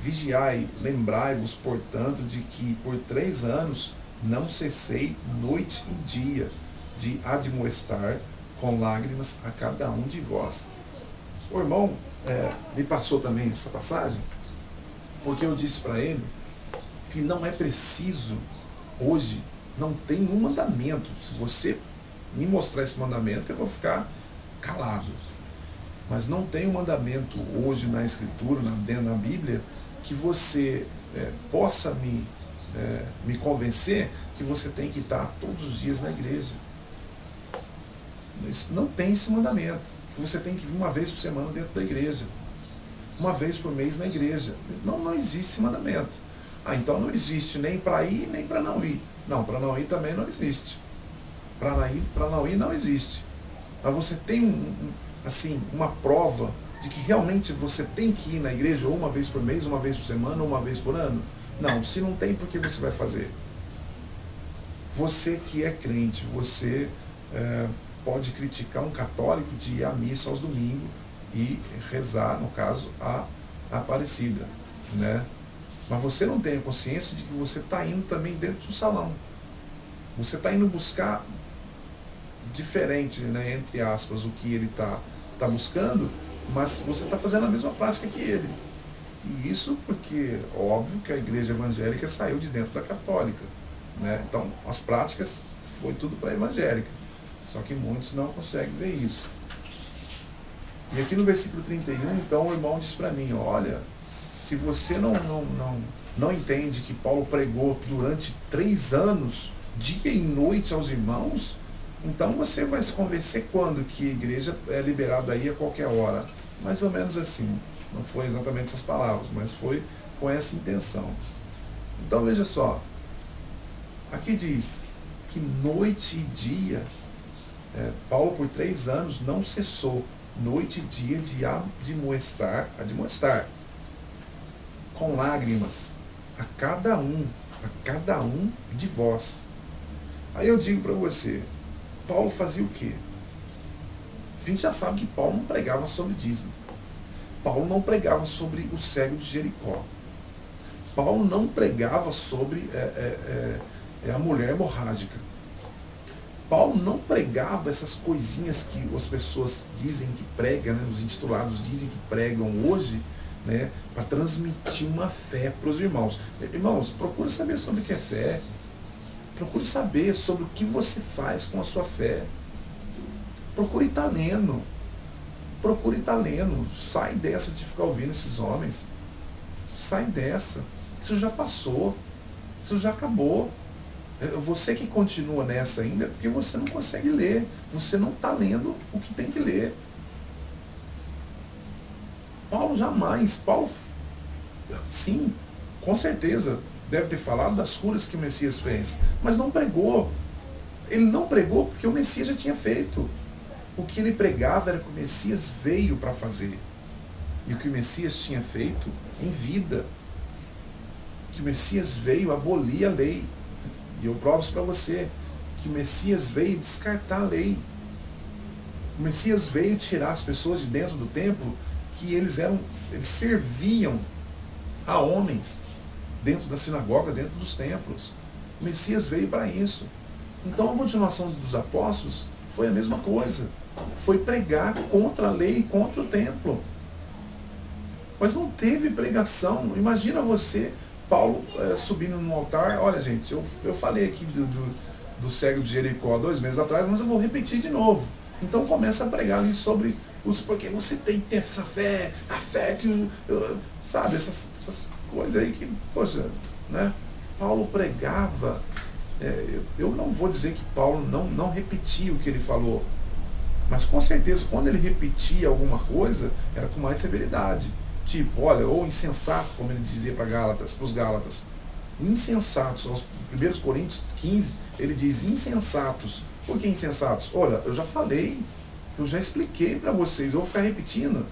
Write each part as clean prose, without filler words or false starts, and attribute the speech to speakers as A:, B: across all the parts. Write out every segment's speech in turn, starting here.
A: Vigiai, lembrai-vos, portanto, de que por 3 anos não cessei noite e dia de admoestar com lágrimas a cada um de vós. O irmão me passou também essa passagem, porque eu disse para ele que não é preciso, hoje, não tem um mandamento. Se você me mostrar esse mandamento, eu vou ficar calado. Mas não tem um mandamento hoje na Escritura, na Bíblia, que você possa me convencer que você tem que estar todos os dias na igreja. Não tem esse mandamento. Você tem que vir uma vez por semana dentro da igreja, uma vez por mês na igreja. Não existe esse mandamento. Então não existe nem para ir, nem para não ir. Não, para não ir também não existe. Para não ir não existe. Mas você tem uma prova de que realmente você tem que ir na igreja ou uma vez por mês, uma vez por semana, ou uma vez por ano? Não, se não tem, por que você vai fazer? Você que é crente, você pode criticar um católico de ir à missa aos domingos e rezar, no caso, a Aparecida, né? Mas você não tem a consciência de que você está indo também dentro do salão. Você está indo buscar diferente, né, entre aspas, o que ele está buscando, mas você está fazendo a mesma prática que ele. E isso porque, óbvio, que a igreja evangélica saiu de dentro da católica, né? Então, as práticas foi tudo para a evangélica. Só que muitos não conseguem ver isso. E aqui no versículo 31, então, o irmão diz para mim, olha, se você não entende que Paulo pregou durante 3 anos, dia e noite aos irmãos, então você vai se convencer quando que a igreja é liberada aí a qualquer hora. Mais ou menos assim. Não foi exatamente essas palavras, mas foi com essa intenção. Então veja só, aqui diz que noite e dia, Paulo por 3 anos não cessou, noite e dia de admoestar, com lágrimas a cada um de vós. Aí eu digo para você, Paulo fazia o quê? A gente já sabe que Paulo não pregava sobre dízimo. Paulo não pregava sobre o cego de Jericó. Paulo não pregava sobre a mulher hemorrágica. Paulo não pregava essas coisinhas que as pessoas dizem que pregam, né, os intitulados dizem que pregam hoje, né, para transmitir uma fé para os irmãos. Irmãos, procure saber sobre o que é fé. Procure saber sobre o que você faz com a sua fé. Procure estar lendo. Procure estar lendo. Sai dessa de ficar ouvindo esses homens. Sai dessa. Isso já passou. Isso já acabou. Você que continua nessa ainda é porque você não consegue ler. Você não está lendo o que tem que ler. Paulo jamais. Paulo, sim, com certeza, deve ter falado das curas que o Messias fez, mas não pregou. Ele não pregou porque o Messias já tinha feito. O que ele pregava era que o Messias veio para fazer. E o que o Messias tinha feito em vida. Que o Messias veio abolir a lei. E eu provo isso para você. Que o Messias veio descartar a lei. O Messias veio tirar as pessoas de dentro do templo que eles serviam a homens dentro da sinagoga, dentro dos templos. O Messias veio para isso. Então a continuação dos apóstolos foi a mesma coisa. Foi pregar contra a lei e contra o templo. Mas não teve pregação. Imagina você, Paulo, subindo no altar. Olha, gente, eu falei aqui do cego de Jericó 2 meses atrás, mas eu vou repetir de novo. Então começa a pregar ali sobre porque você tem que ter essa fé, a fé que, sabe, essas coisas aí que, poxa, né? Paulo pregava, eu não vou dizer que Paulo não repetia o que ele falou, mas com certeza quando ele repetia alguma coisa, era com mais severidade. Tipo, olha, ou insensato, como ele dizia para os Gálatas, insensatos, aos 1 Coríntios 15, ele diz insensatos. Por que insensatos? Olha, eu já falei, eu já expliquei para vocês, eu vou ficar repetindo.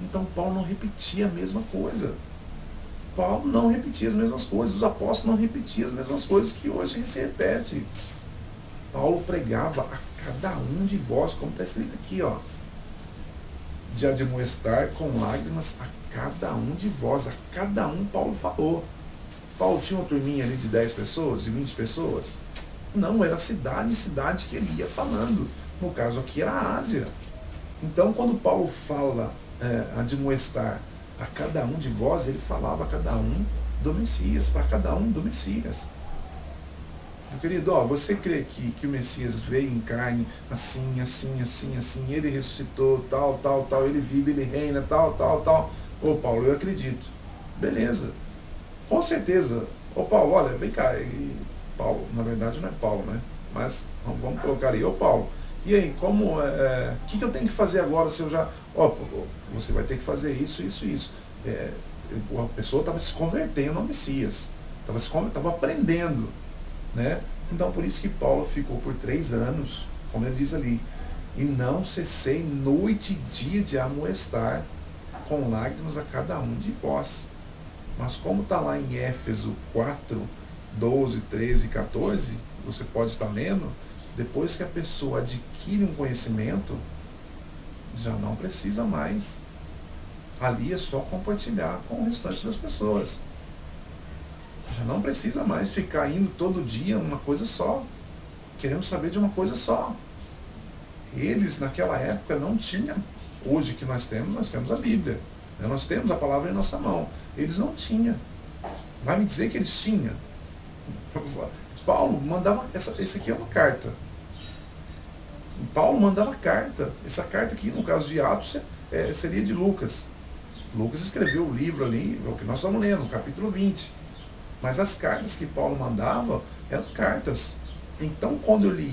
A: Então Paulo não repetia a mesma coisa. Paulo não repetia as mesmas coisas, os apóstolos não repetiam as mesmas coisas que hoje se repete. Paulo pregava a cada um de vós, como está escrito aqui, ó, de admoestar com lágrimas a cada um de vós. A cada um Paulo falou. Paulo tinha uma turminha ali de 10 pessoas, de 20 pessoas? Não, era cidade em cidade que ele ia falando. No caso aqui era a Ásia. Então quando Paulo fala admoestar a cada um de vós, ele falava a cada um do Messias, para cada um do Messias. Meu querido, você crê que o Messias veio em carne assim, assim, assim, assim, ele ressuscitou, tal, tal, tal, ele vive, ele reina, tal, tal, tal. Ô Paulo, eu acredito. Beleza. Com certeza. Ô Paulo, olha, vem cá. Paulo, na verdade não é Paulo, né? Mas vamos colocar aí. Ô Paulo, e aí, como, que eu tenho que fazer agora se eu já... você vai ter que fazer isso, isso, isso. A pessoa estava se convertendo ao Messias. Estava aprendendo. Né? Então por isso que Paulo ficou por 3 anos, como ele diz ali, e não cessei noite e dia de amoestar com lágrimas a cada um de vós. Mas como está lá em Éfeso 4, 12, 13 e 14, você pode estar lendo, depois que a pessoa adquire um conhecimento, já não precisa mais. Ali é só compartilhar com o restante das pessoas. Já não precisa mais ficar indo todo dia uma coisa só, querendo saber de uma coisa só. Eles naquela época não tinham, hoje que nós temos a Bíblia, né? Nós temos a palavra em nossa mão. Eles não tinham. Vai me dizer que eles tinham? Paulo mandava, essa aqui é uma carta. Paulo mandava carta. Essa carta aqui, no caso de Atos, seria de Lucas. Lucas escreveu o livro ali, o que nós estamos lendo, no capítulo 20. Mas as cartas que Paulo mandava eram cartas. Então, quando ele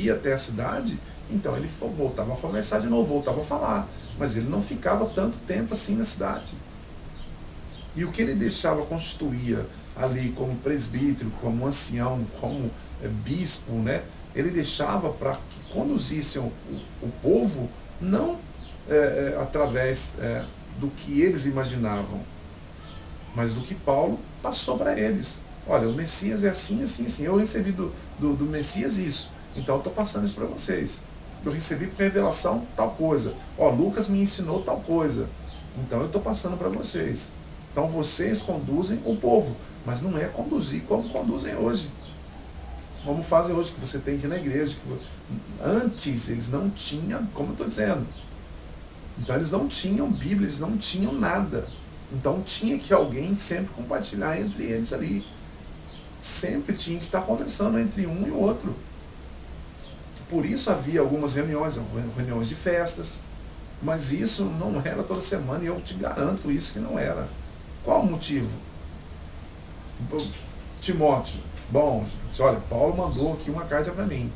A: ia até a cidade, então ele voltava a conversar de novo, voltava a falar. Mas ele não ficava tanto tempo assim na cidade. E o que ele deixava, constituía ali como presbítero, como ancião, como bispo, né? Ele deixava para que conduzissem o povo, não através do que eles imaginavam, mas do que Paulo passou para eles. Olha, o Messias é assim, assim, assim. Eu recebi do Messias isso, então eu estou passando isso para vocês. Eu recebi por revelação tal coisa. Lucas me ensinou tal coisa, então eu estou passando para vocês. Então vocês conduzem o povo, mas não é conduzir como conduzem hoje. Como fazem hoje, que você tem que ir na igreja. Antes eles não tinham, como eu estou dizendo. Então eles não tinham Bíblia, eles não tinham nada. Então tinha que alguém sempre compartilhar entre eles ali. Sempre tinha que estar conversando entre um e o outro. Por isso havia algumas reuniões de festas, mas isso não era toda semana, e eu te garanto isso que não era. Qual o motivo? Timóteo, bom, gente, olha, Paulo mandou aqui uma carta para mim.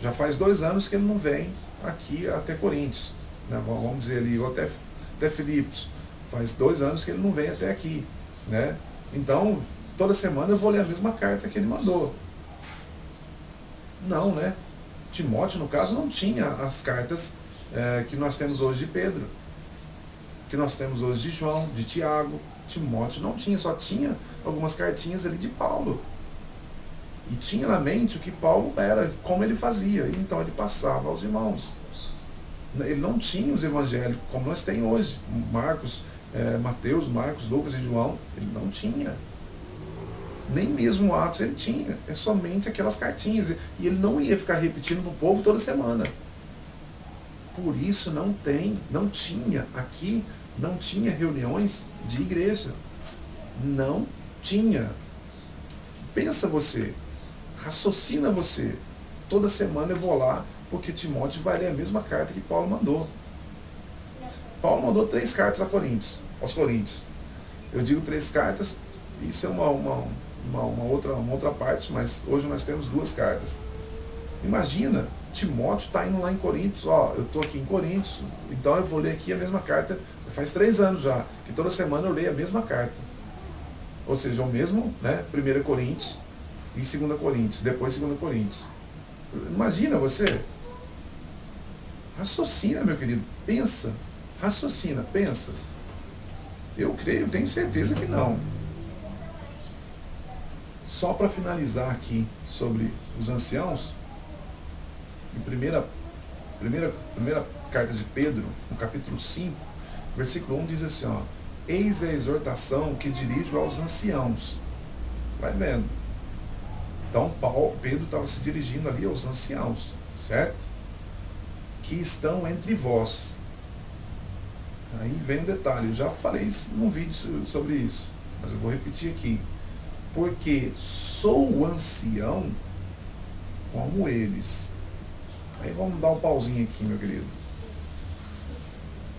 A: Já faz 2 anos que ele não vem aqui até Coríntios, né? Vamos dizer ali, ou até Filipos. Faz 2 anos que ele não vem até aqui, né? Então, toda semana eu vou ler a mesma carta que ele mandou. Não, né? Timóteo, no caso, não tinha as cartas que nós temos hoje de Pedro, que nós temos hoje de João, de Tiago. Timóteo não tinha, só tinha algumas cartinhas ali de Paulo. E tinha na mente o que Paulo era, como ele fazia. Então ele passava aos irmãos. Ele não tinha os evangelhos como nós temos hoje. Mateus, Marcos, Lucas e João, ele não tinha. Nem mesmo Atos ele tinha. É somente aquelas cartinhas. E ele não ia ficar repetindo para o povo toda semana. Por isso não tinha aqui, não tinha reuniões de igreja. Não tinha. Pensa você, raciocina você. Toda semana eu vou lá, porque Timóteo vai ler a mesma carta que Paulo mandou. Paulo mandou 3 cartas aos Coríntios. Eu digo 3 cartas, isso é uma outra parte, mas hoje nós temos 2 cartas. Imagina, Timóteo está indo lá em Coríntios, eu estou aqui em Coríntios, então eu vou ler aqui a mesma carta, faz 3 anos já, que toda semana eu leio a mesma carta. Ou seja, o mesmo, né, 1 Coríntios e 2 Coríntios, depois 2 Coríntios. Imagina você. Raciocina, meu querido, pensa. Raciocina, pensa. Eu creio, tenho certeza que não. Só para finalizar aqui sobre os anciãos, em primeira carta de Pedro, no capítulo 5, versículo 1 diz assim, ó, eis a exortação que dirijo aos anciãos. Vai vendo. Então Pedro estava se dirigindo ali aos anciãos, certo? Que estão entre vós. Aí vem um detalhe, eu já falei num vídeo sobre isso, mas eu vou repetir aqui. Porque sou ancião como eles. Aí vamos dar um pauzinho aqui, meu querido.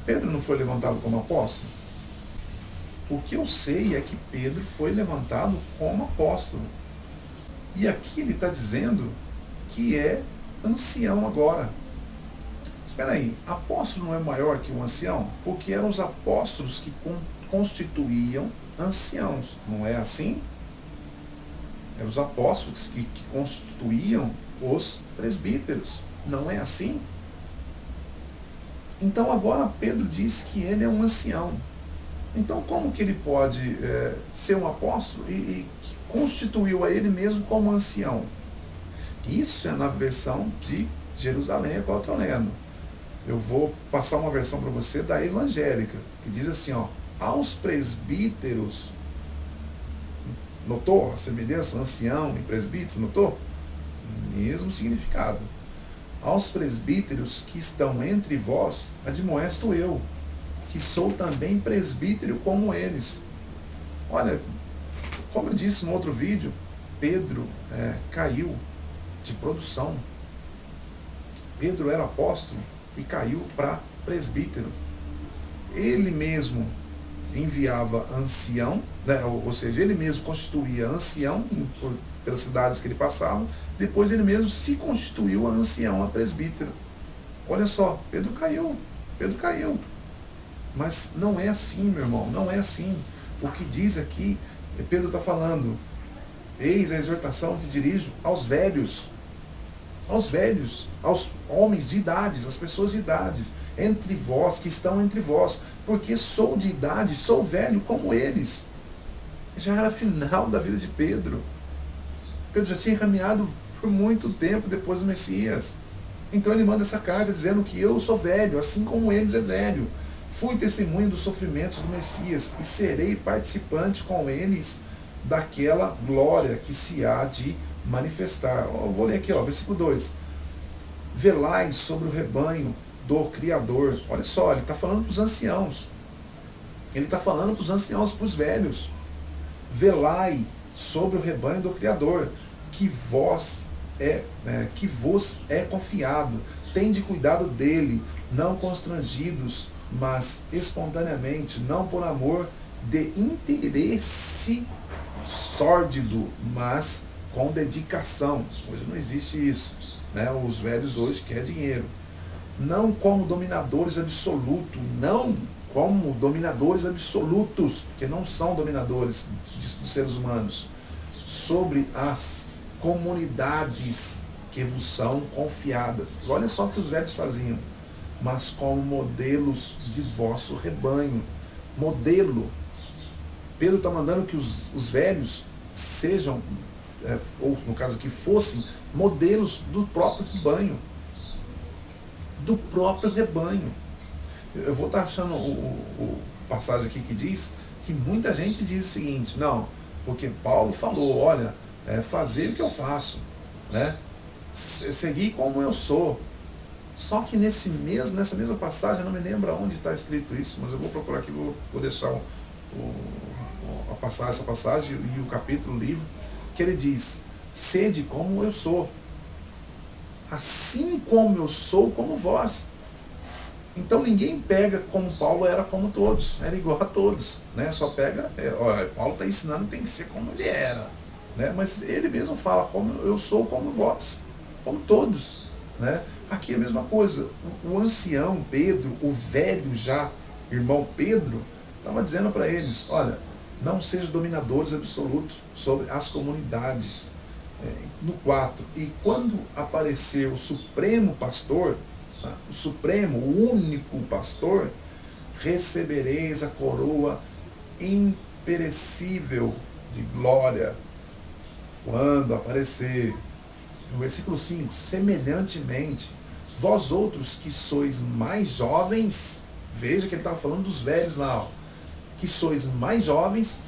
A: Pedro não foi levantado como apóstolo? O que eu sei é que Pedro foi levantado como apóstolo. E aqui ele está dizendo que é ancião agora. Espera aí, apóstolo não é maior que um ancião? Porque eram os apóstolos que constituíam anciãos, não é assim? Eram os apóstolos que constituíam os presbíteros, não é assim? Então agora Pedro diz que ele é um ancião. Então como que ele pode ser um apóstolo e constituiu a ele mesmo como ancião? Isso é na versão de Jerusalém, a qual eu estou lendo. Eu vou passar uma versão para você da evangélica, que diz assim, ó, aos presbíteros. Notou a semelhança, ancião e presbítero, notou? Mesmo significado. Aos presbíteros que estão entre vós, admoesto eu, que sou também presbítero como eles. Olha, como eu disse no outro vídeo, Pedro caiu de produção. Pedro era apóstolo e caiu para presbítero. Ele mesmo enviava ancião, né, ou seja, ele mesmo constituía ancião pelas cidades que ele passava, depois ele mesmo se constituiu a ancião, a presbítero. Olha só, Pedro caiu. Mas não é assim, meu irmão, não é assim. O que diz aqui, Pedro está falando, eis a exortação que dirijo aos velhos, aos homens de idades, às pessoas de idades, entre vós, que estão entre vós, porque sou de idade, sou velho como eles. Já era final da vida de Pedro. Pedro já tinha caminhado por muito tempo depois do Messias. Então ele manda essa carta dizendo que eu sou velho, assim como eles é velho. Fui testemunha dos sofrimentos do Messias e serei participante com eles daquela glória que se há de manifestar. Eu vou ler aqui, versículo 2. Velai sobre o rebanho do Criador. Olha só, ele está falando para os anciãos. Ele está falando para os anciãos, para os velhos. Velai sobre o rebanho do Criador, que vos é confiado. Tende cuidado dele, não constrangidos, mas espontaneamente, não por amor de interesse sórdido, mas com dedicação. Hoje não existe isso, né? Os velhos hoje querem dinheiro. Não como dominadores absolutos, que não são dominadores dos seres humanos, sobre as comunidades que vos são confiadas. Olha só o que os velhos faziam, mas como modelos de vosso rebanho. Modelo. Pedro está mandando que os velhos sejam, ou no caso aqui, fossem modelos do próprio rebanho. Do próprio rebanho. Eu vou estar achando o passagem aqui que diz que muita gente diz o seguinte, não, porque Paulo falou, olha, fazer o que eu faço, né? Seguir como eu sou. Só que nessa mesma passagem, eu não me lembro onde está escrito isso, mas eu vou procurar aqui, vou deixar essa passagem e o capítulo, o livro, que ele diz, sede como eu sou, assim como eu sou como vós. Então ninguém pega como Paulo era como todos, era igual a todos, né? Só pega, Paulo está ensinando que tem que ser como ele era, né? Mas ele mesmo fala, como eu sou como vós, como todos, né? Aqui é a mesma coisa, o ancião Pedro, o velho já, irmão Pedro, estava dizendo para eles, olha, não sejam dominadores absolutos sobre as comunidades. No 4, e quando aparecer o supremo pastor, o supremo, o único pastor, recebereis a coroa imperecível de glória quando aparecer. No versículo 5, semelhantemente, Vós outros que sois mais jovens, veja que ele estava falando dos velhos lá, ó, que sois mais jovens,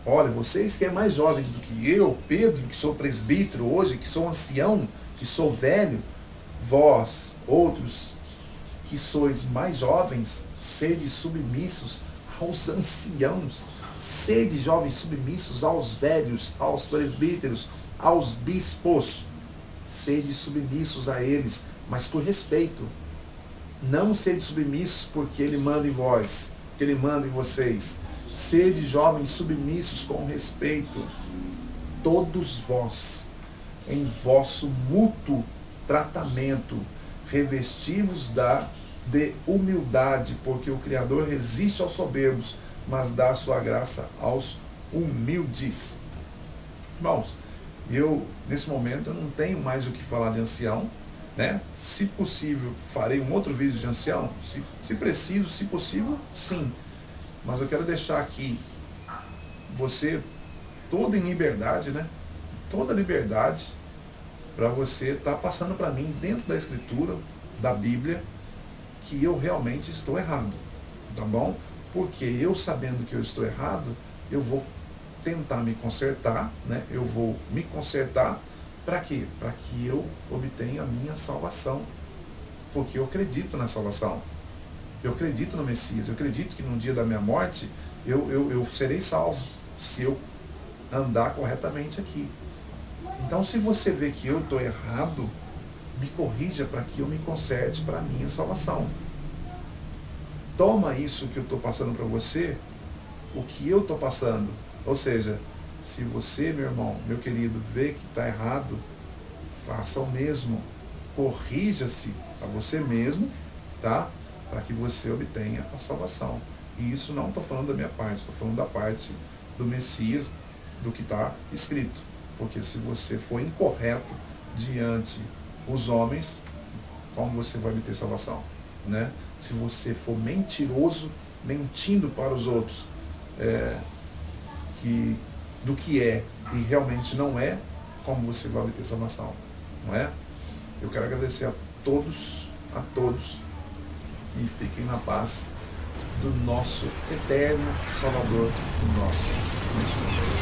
A: olha, vocês que é mais jovens do que eu, Pedro, que sou presbítero hoje, que sou ancião, que sou velho, vós outros que sois mais jovens, sede submissos aos anciãos, sede jovens submissos aos velhos, aos presbíteros, aos bispos, sede submissos a eles, mas por respeito. Não sede submissos porque ele manda em vós, porque ele manda em vocês. Sede jovens submissos com respeito, todos vós, em vosso mútuo tratamento, revestivos de humildade, porque o Criador resiste aos soberbos, mas dá a sua graça aos humildes. Irmãos, eu, nesse momento, eu não tenho mais o que falar de ancião, né? Se possível, farei um outro vídeo de ancião, se preciso, se possível, sim. Mas eu quero deixar aqui você toda em liberdade, né? Toda liberdade para você estar passando para mim, dentro da Escritura, da Bíblia, que eu realmente estou errado, tá bom? Porque eu, sabendo que eu estou errado, eu vou tentar me consertar, né? Eu vou me consertar para quê? Para que eu obtenha a minha salvação, porque eu acredito na salvação, eu acredito no Messias, eu acredito que no dia da minha morte eu serei salvo, se eu andar corretamente aqui. Então, se você vê que eu estou errado, me corrija para que eu me conserte para a minha salvação. Toma isso que eu estou passando para você, o que eu estou passando. Ou seja, se você, meu irmão, meu querido, vê que está errado, faça o mesmo. Corrija-se a você mesmo, tá? Para que você obtenha a salvação. E isso não estou falando da minha parte, estou falando da parte do Messias, do que está escrito. Porque se você for incorreto diante os homens, como você vai obter salvação, né? Se você for mentiroso, mentindo para os outros, do que é e realmente não é, como você vai obter salvação, não é? Eu quero agradecer a todos, e fiquem na paz do nosso eterno Salvador, do nosso Messias.